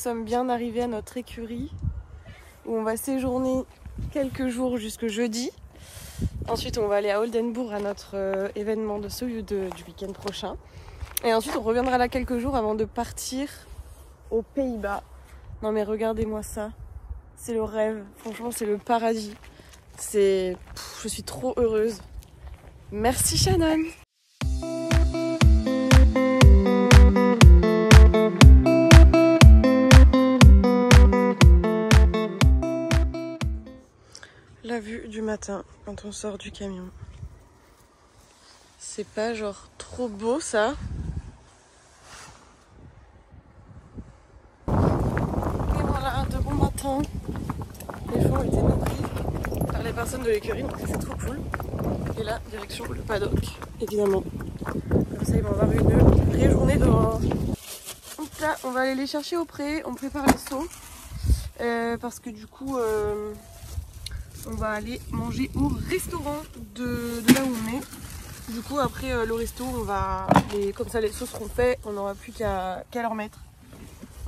sommes bien arrivés à notre écurie où on va séjourner quelques jours jusque jeudi. Ensuite, on va aller à Oldenburg à notre événement de Soyude du week-end prochain. Et ensuite, on reviendra là quelques jours avant de partir aux Pays-Bas. Non mais regardez-moi ça. C'est le rêve. Franchement, c'est le paradis. Je suis trop heureuse. Merci Shannon. La vue du matin quand on sort du camion. C'est pas genre trop beau ça? Et voilà, de bon matin. Les chevaux ont été nourris par les personnes de l'écurie, donc c'est trop cool. Et là, direction le paddock, évidemment. Comme ça, ils vont avoir une vraie journée dehors. Donc là, on va aller les chercher au pré. On prépare les seaux. Parce que du coup, on va aller manger au restaurant de là où on est. Du coup, après le resto, comme ça les seaux seront faits, on n'aura plus qu'à leur mettre.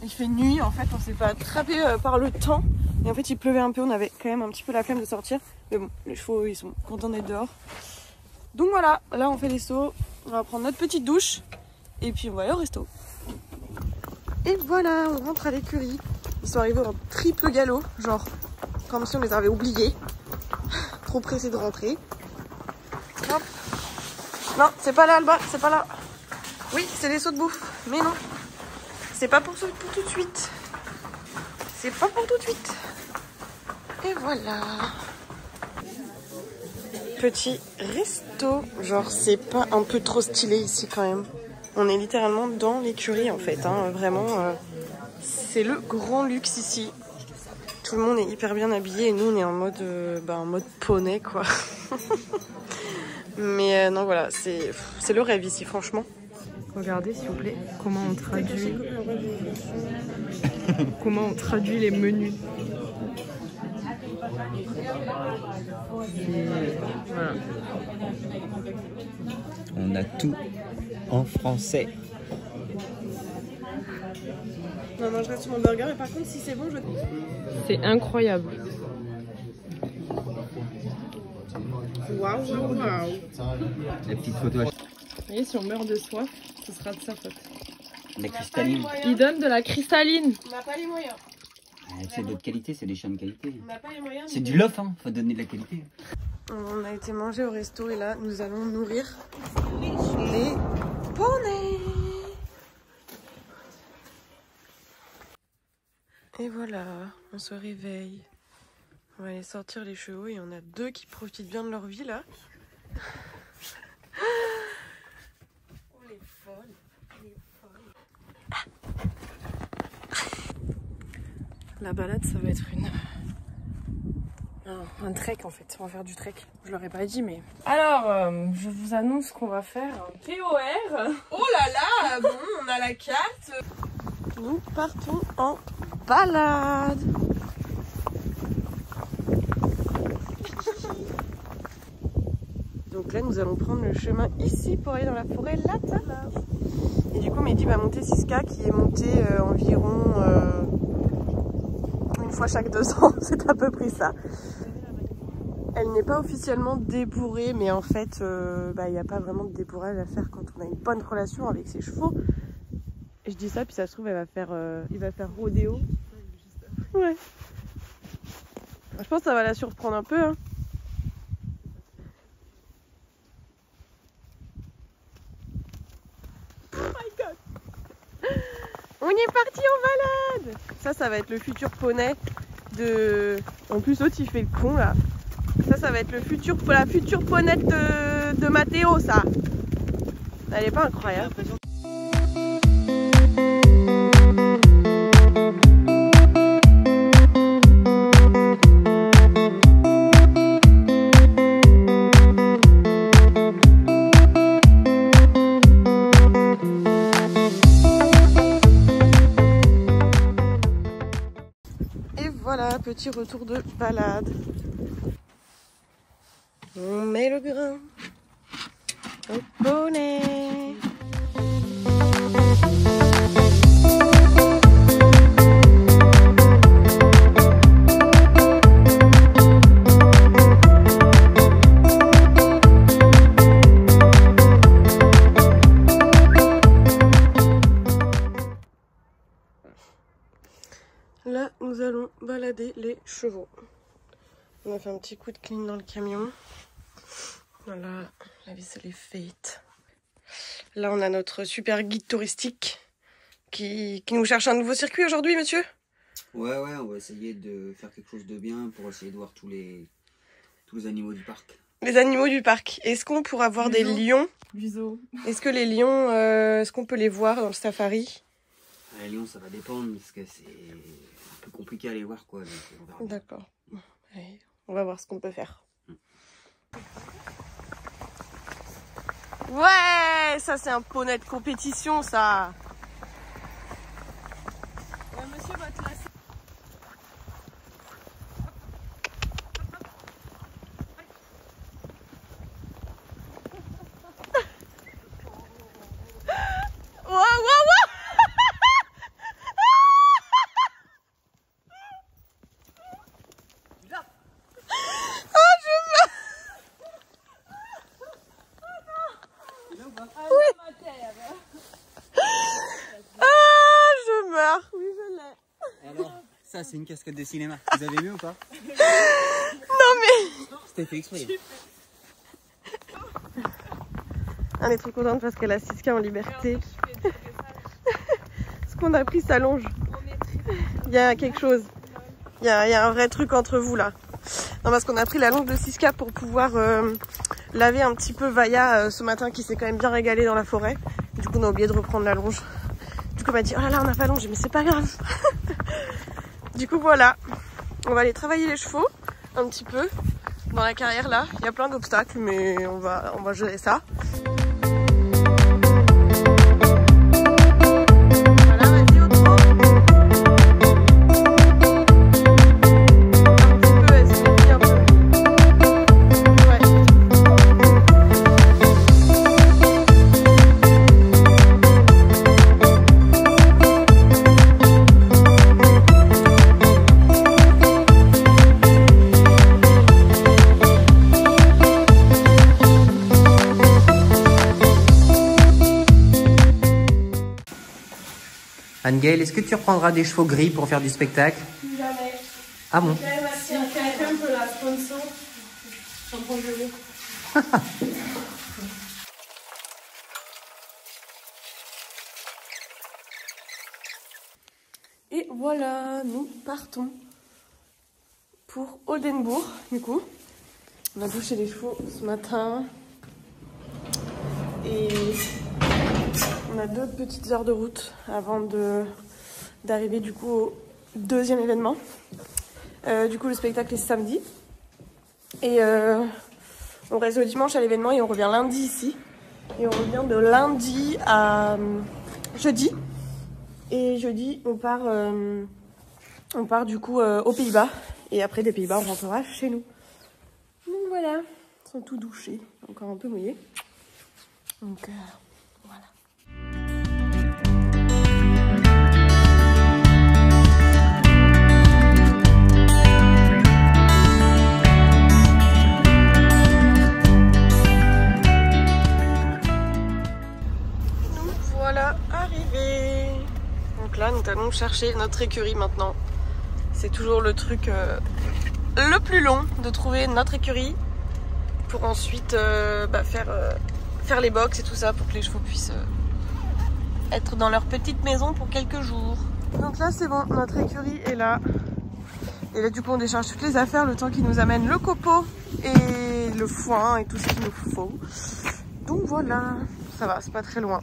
Il fait nuit, en fait, on s'est pas attrapé par le temps. Et en fait, il pleuvait un peu, on avait quand même un petit peu la flemme de sortir. Mais bon, les chevaux, ils sont contents d'être dehors. Donc voilà, là on fait les seaux, on va prendre notre petite douche. Et puis on va aller au resto. Et voilà, on rentre à l'écurie. Ils sont arrivés en triple galop, genre comme si on les avait oubliés. Trop pressés de rentrer. Hop. Non, c'est pas là, Alba, c'est pas là. Oui, c'est les seaux de bouffe, mais non. C'est pas pour tout de suite. C'est pas pour tout de suite. Et voilà. Petit resto. Genre, c'est pas un peu trop stylé ici quand même. On est littéralement dans l'écurie en fait. Hein. Vraiment, c'est le grand luxe ici. Tout le monde est hyper bien habillé et nous on est en mode poney quoi. Mais non voilà, c'est le rêve ici franchement. Regardez s'il vous plaît comment on traduit les menus. Voilà. On a tout en français. On mangera sur mon burger et par contre si c'est bon je... C'est incroyable. Waouh. La petite photo. Vous voyez, si on meurt de soif, ce sera de sa faute. La cristalline. Il donne de la cristalline. On n'a pas les moyens. C'est de qualité, c'est des chiens de qualité. On n'a pas les moyens. C'est du lof, hein. Faut donner de la qualité. On a été manger au resto et là nous allons nourrir les poneys. Et voilà, on se réveille. On va aller sortir les chevaux et on a deux qui profitent bien de leur vie là. On est folles. La balade ça va être un trek en fait, on va faire du trek. Je leur ai pas dit mais... Alors, je vous annonce qu'on va faire un POR. Oh là là, bon, on a la carte. Nous partons en balade. Donc là, nous allons prendre le chemin ici pour aller dans la forêt là-bas. Et du coup, Mehdi va monter Siska qui est monté environ une fois chaque 2 ans. C'est à peu près ça. Elle n'est pas officiellement débourrée, mais en fait, il n'y a pas vraiment de débourrage à faire quand on a une bonne relation avec ses chevaux. Et je dis ça, puis ça se trouve, il va faire rodéo. Ouais. Je pense que ça va la surprendre un peu. Hein. Oh my god! On est parti en balade! Ça va être le futur poney de... En plus, l'autre, il fait le con, là. Ça va être la future ponette de Mathéo, ça. Elle est pas incroyable. Et voilà, petit retour de balade. On met le grain au poney. nous allons balader les chevaux. On a fait un petit coup de clean dans le camion. Voilà, la vaisselle est faite. Là, on a notre super guide touristique qui nous cherche un nouveau circuit aujourd'hui, monsieur. Ouais, on va essayer de faire quelque chose de bien pour essayer de voir tous les animaux du parc. Les animaux du parc. Est-ce qu'on pourra voir des lions? Est-ce que les lions, est-ce qu'on peut les voir dans le safari? Les lions, ça va dépendre parce que c'est un peu compliqué à les voir, quoi. D'accord. Allez, on va voir ce qu'on peut faire. Ouais, ça c'est un poney de compétition, ça. Monsieur va te lasser. Ça, c'est une cascade de cinéma. Vous avez vu ou pas? Non mais... C'était fait exprès. On est trop contente parce que la Siska en liberté. Ce qu'on a pris s'allonge. Il y a quelque chose. Il y a un vrai truc entre vous là. Non, parce qu'on a pris la longe de Siska pour pouvoir laver un petit peu Vaya ce matin qui s'est quand même bien régalé dans la forêt. Du coup on a oublié de reprendre la longe. Du coup on m'a dit oh là là on n'a pas longe, mais c'est pas grave. Du coup voilà, on va aller travailler les chevaux un petit peu dans la carrière là. Il y a plein d'obstacles mais on va gérer ça. Voilà, vas-y au trot. Un petit peu, elle se méfie un peu. Anne-Gaëlle, est-ce que tu reprendras des chevaux gris pour faire du spectacle? Jamais. Ah bon? Si quelqu'un peut la sponsor, j'en prends le Et voilà, nous partons pour Oldenbourg, du coup. On a douché les chevaux ce matin. Et on a 2 petites heures de route avant d'arriver du coup au deuxième événement. Du coup le spectacle est samedi. Et on reste le dimanche à l'événement et on revient lundi ici. Et on revient de lundi à jeudi. Et jeudi on part du coup aux Pays-Bas. Et après des Pays-Bas on rentrera chez nous. Donc voilà, ils sont tout douchés, encore un peu mouillés. Donc voilà. Nous voilà arrivés. Donc là, nous allons chercher notre écurie maintenant. C'est toujours le truc le plus long de trouver notre écurie pour ensuite faire les box et tout ça pour que les chevaux puissent être dans leur petite maison pour quelques jours. Donc là c'est bon, notre écurie est là. Et là du coup on décharge toutes les affaires le temps qu'ils nous amènent le copeau et le foin et tout ce qu'il nous faut. Donc voilà, ça va, c'est pas très loin.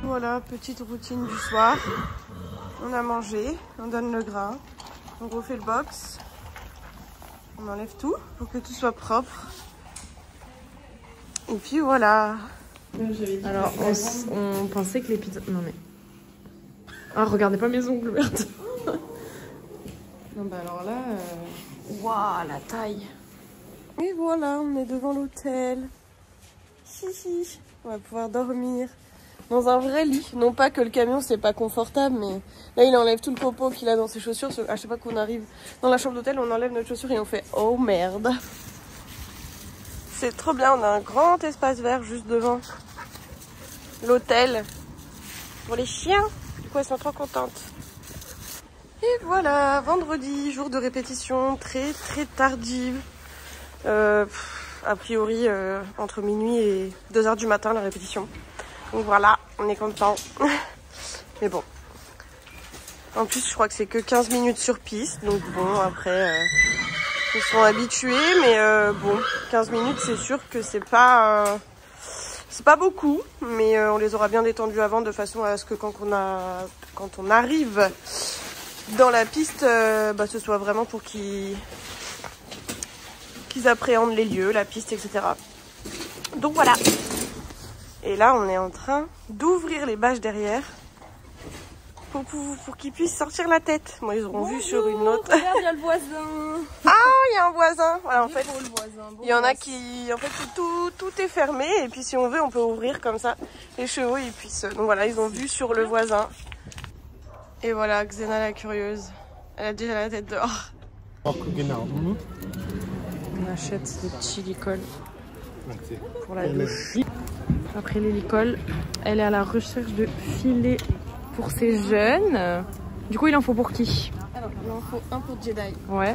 Voilà, petite routine du soir. On a mangé, on donne le grain, on refait le box, on enlève tout pour que tout soit propre. Et puis voilà. Alors, on pensait que les pizzas... Non mais... Ah, regardez pas mes ongles, merde. Non bah alors là... Waouh, la taille. Et voilà, on est devant l'hôtel. Hihi. On va pouvoir dormir dans un vrai lit. Non pas que le camion c'est pas confortable, mais là il enlève tout le copeau qu'il a dans ses chaussures. À chaque fois qu'on arrive dans la chambre d'hôtel, on enlève notre chaussure et on fait oh merde. C'est trop bien, on a un grand espace vert juste devant l'hôtel pour les chiens. Du coup, elles sont trop contentes. Et voilà, vendredi, jour de répétition très très tardive. A priori, entre minuit et 2 h du matin, la répétition. Donc voilà, on est content. Mais bon. En plus, je crois que c'est que 15 minutes sur piste. Donc bon, après, ils sont habitués. Mais bon, 15 minutes, c'est sûr que c'est pas beaucoup. Mais on les aura bien détendus avant de façon à ce que quand on arrive dans la piste, ce soit vraiment pour qu'ils appréhendent les lieux, la piste, etc. Donc voilà. Et là, on est en train d'ouvrir les bâches derrière pour qu'ils puissent sortir la tête. Moi, ils auront vu sur une autre. Regarde, il y a le voisin. Ah, il y a un voisin. Voilà, en fait, Le voisin. il y en a qui, en fait, tout est fermé. Et puis, si on veut, on peut ouvrir comme ça. Les chevaux, ils puissent. Donc voilà, ils ont vu sur le voisin. Et voilà, Xena la curieuse. Elle a déjà la tête dehors. On achète des petits licols pour la douche. Après les licols, elle est à la recherche de filets pour ses jeunes. Du coup, il en faut pour qui? Alors, il en faut un pour Jedi, Ouais.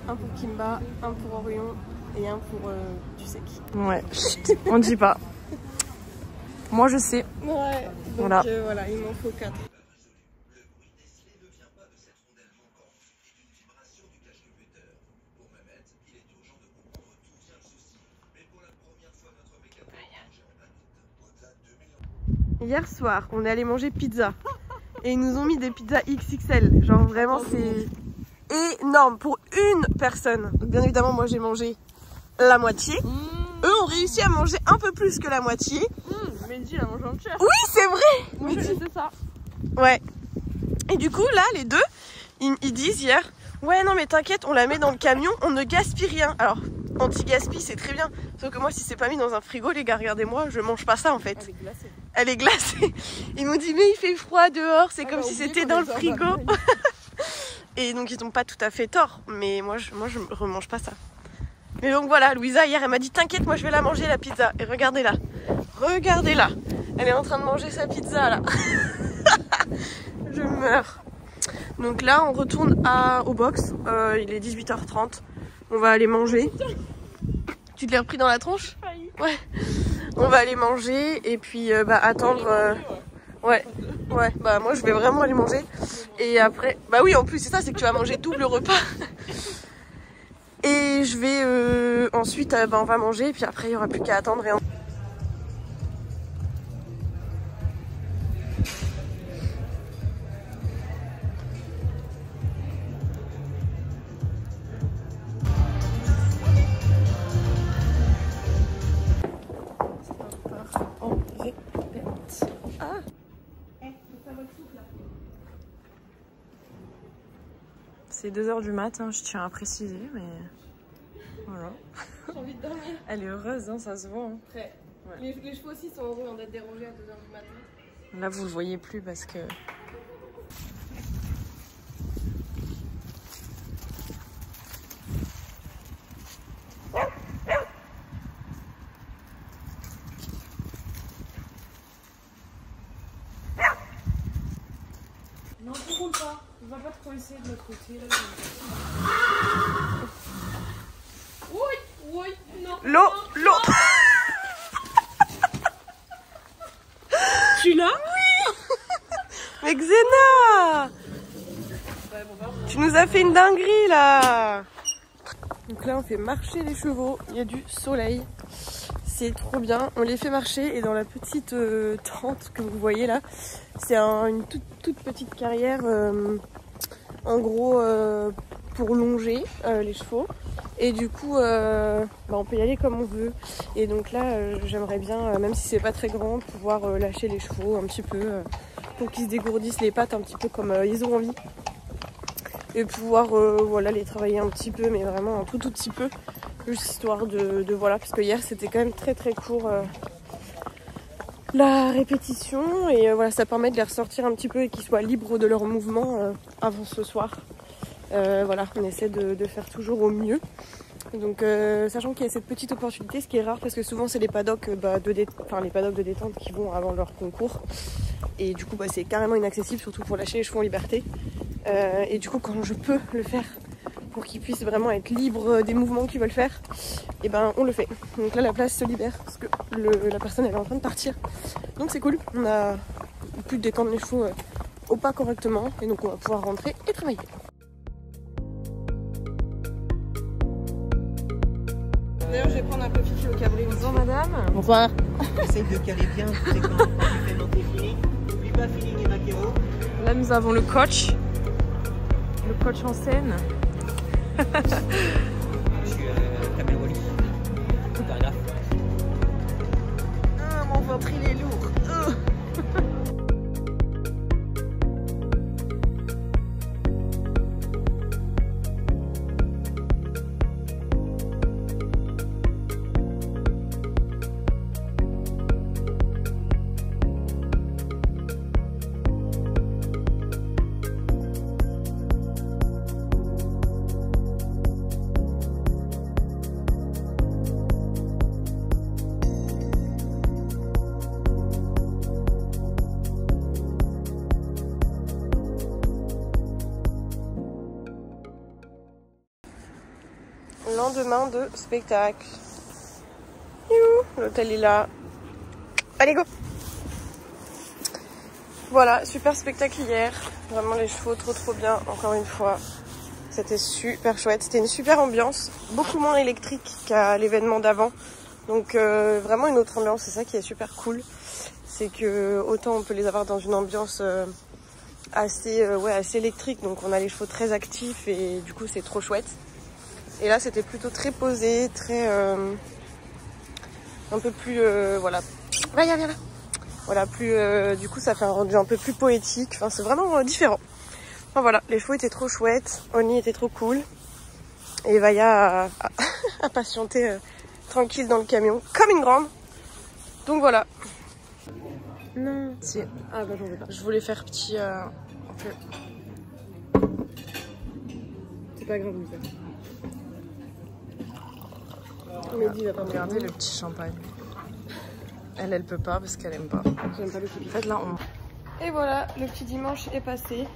un pour Kimba, un pour Orion et un pour tu sais qui. Ouais. Chut, on dit pas. Moi, je sais. Ouais, donc Voilà. Voilà, il m'en faut 4. Hier soir, on est allé manger pizza et ils nous ont mis des pizzas XXL. Genre vraiment, c'est énorme pour une personne. Donc, bien évidemment, moi j'ai mangé la moitié. Eux ont réussi à manger un peu plus que la moitié. Mehdi, il a mangé entière. Oui, c'est vrai. Moi, je laissais ça. Ouais. Et du coup, là, les deux, ils disent hier, ouais, non, mais t'inquiète, on la met dans le camion, on ne gaspille rien. Alors, anti-gaspi, c'est très bien. Sauf que moi, si c'est pas mis dans un frigo, les gars, regardez-moi, je mange pas ça en fait. Elle est glacée. Elle est glacée. Ils m'ont dit, mais il fait froid dehors, c'est comme si c'était dans le frigo. Et donc, ils n'ont pas tout à fait tort. Mais moi, je remange pas ça. Mais donc voilà, Louisa, hier, elle m'a dit, t'inquiète, moi, je vais la manger, la pizza. Et regardez-la. Regardez-la. Elle est en train de manger sa pizza, là. Je meurs. Donc là, on retourne au box. Il est 18h30. On va aller manger. Tu te l'as repris dans la tronche? Ouais. On va aller manger et puis attendre. Ouais. Bah moi, je vais vraiment aller manger. Et après, bah oui, en plus c'est ça, c'est que tu vas manger double repas. Et je vais ensuite, on va manger et puis après il y aura plus qu'à attendre. C'est 2 h du matin, je tiens à préciser, mais voilà. J'ai envie de dormir. Elle est heureuse, hein, ça se voit. Hein. Après, ouais. Les chevaux aussi sont heureux d'être dérangés à 2 h du matin. Là, vous le voyez plus parce que... Non, tu roules pas. On va pas te coincer de l'autre côté. Là, oui, non. L'eau. Tu l'as? Mais Xena, tu nous as fait une dinguerie là. Donc là on fait marcher les chevaux, il y a du soleil, c'est trop bien. On les fait marcher et dans la petite tente que vous voyez là, c'est une toute petite carrière en gros pour longer les chevaux. Et du coup on peut y aller comme on veut. Et donc là j'aimerais bien, même si c'est pas très grand, pouvoir lâcher les chevaux un petit peu pour qu'ils se dégourdissent les pattes un petit peu comme ils ont envie. Et pouvoir les travailler un petit peu, mais vraiment un tout petit peu. Juste histoire de voilà, parce que hier c'était quand même très court la répétition. Et voilà, ça permet de les ressortir un petit peu et qu'ils soient libres de leurs mouvements avant ce soir. Voilà, on essaie de faire toujours au mieux. Donc sachant qu'il y a cette petite opportunité, ce qui est rare parce que souvent c'est les paddocks les paddocks de détente qui vont avant leur concours. Et du coup c'est carrément inaccessible, surtout pour lâcher les chevaux en liberté. Et du coup quand je peux le faire pour qu'ils puissent vraiment être libres des mouvements qu'ils veulent faire, et ben on le fait. Donc là la place se libère parce que la personne elle est en train de partir. Donc c'est cool, on a pu détendre les chevaux au pas correctement et donc on va pouvoir rentrer et travailler. D'ailleurs je vais prendre un peu Fifi au cabri. Bonjour madame. Bonsoir. Essaye de caler bien, tu sais, quand tu fais monter feeling. N'oublie pas feeling et maquero. Là nous avons le coach en scène. Je suis Kamel Wally. Faire gaffe. Ah, mon ventre il est lourd. Lendemain de spectacle. L'hôtel est là. Allez go. Voilà, super spectacle hier. Vraiment les chevaux trop bien, encore une fois. C'était super chouette. C'était une super ambiance. Beaucoup moins électrique qu'à l'événement d'avant. Donc vraiment une autre ambiance. C'est ça qui est super cool. C'est que autant on peut les avoir dans une ambiance assez électrique. Donc on a les chevaux très actifs et du coup c'est trop chouette. Et là c'était plutôt très posé, très un peu plus voilà. Viens là. Voilà, plus du coup ça fait un rendu un peu plus poétique. Enfin c'est vraiment différent. Enfin voilà, les chevaux étaient trop chouettes, Oni était trop cool. Et Vaya a patienté tranquille dans le camion, comme une grande. Donc voilà. Non. Si. Ah bah j'en veux pas. Je voulais faire petit un peu. C'est pas grave, Lisa. Mehdi va pas Regardez le petit champagne. Elle peut pas parce qu'elle aime pas. J'aime pas le pipi. Faites-la honte. Et voilà, le petit dimanche est passé.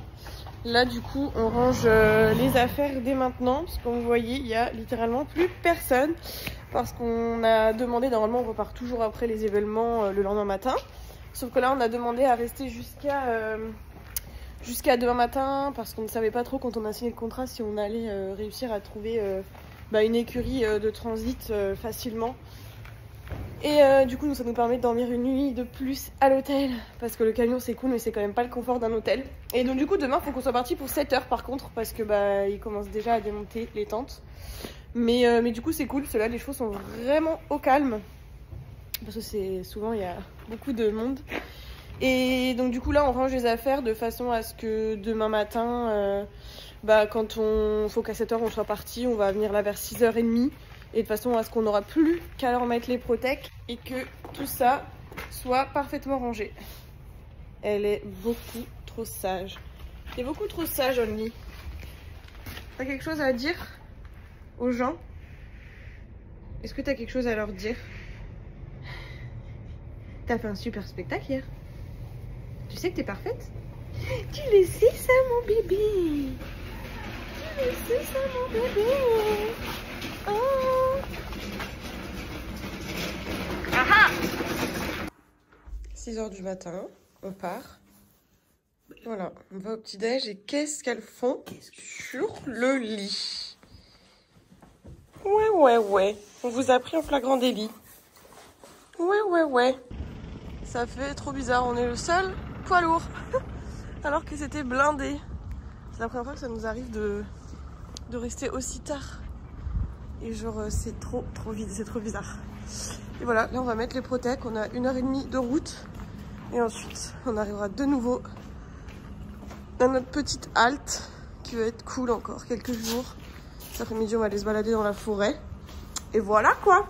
Là du coup on range les affaires dès maintenant. Parce que comme vous voyez il y a littéralement plus personne. Parce qu'on a demandé, normalement on repart toujours après les événements le lendemain matin. Sauf que là on a demandé à rester jusqu'à demain matin. Parce qu'on ne savait pas trop quand on a signé le contrat si on allait réussir à trouver une écurie de transit facilement. Et du coup ça nous permet de dormir une nuit de plus à l'hôtel. Parce que le camion c'est cool mais c'est quand même pas le confort d'un hôtel. Et donc du coup demain faut qu'on soit parti pour 7 h par contre. Parce que ils commencent déjà à démonter les tentes. Mais du coup c'est cool, ceux-là les chevaux sont vraiment au calme. Parce que c'est souvent il y a beaucoup de monde. Et donc du coup là on range les affaires de façon à ce que demain matin quand faut qu'à 7 h on soit parti, on va venir là vers 6 h 30. Et de façon à ce qu'on n'aura plus qu'à leur mettre les protèques et que tout ça soit parfaitement rangé. Elle est beaucoup trop sage. Elle est beaucoup trop sage, Only. T'as quelque chose à dire aux gens? Est-ce que t'as quelque chose à leur dire? T'as fait un super spectacle hier. Tu sais que t'es parfaite? Tu le sais ça mon bébé? Tu le sais ça mon bébé? Oh. Aha. 6 h du matin, on part. Voilà, on va au petit-déj et qu'est-ce qu'elles font sur le lit? Ouais. On vous a pris en flagrant délit. Ouais. Ça fait trop bizarre, on est le seul poids lourd. Alors que c'était blindé. C'est la première fois que ça nous arrive de rester aussi tard. Et genre c'est trop vide, c'est trop bizarre. Et voilà, là on va mettre les protèques, on a 1 h 30 de route. Et ensuite on arrivera de nouveau à notre petite halte qui va être cool encore quelques jours. Cet après-midi on va aller se balader dans la forêt. Et voilà quoi.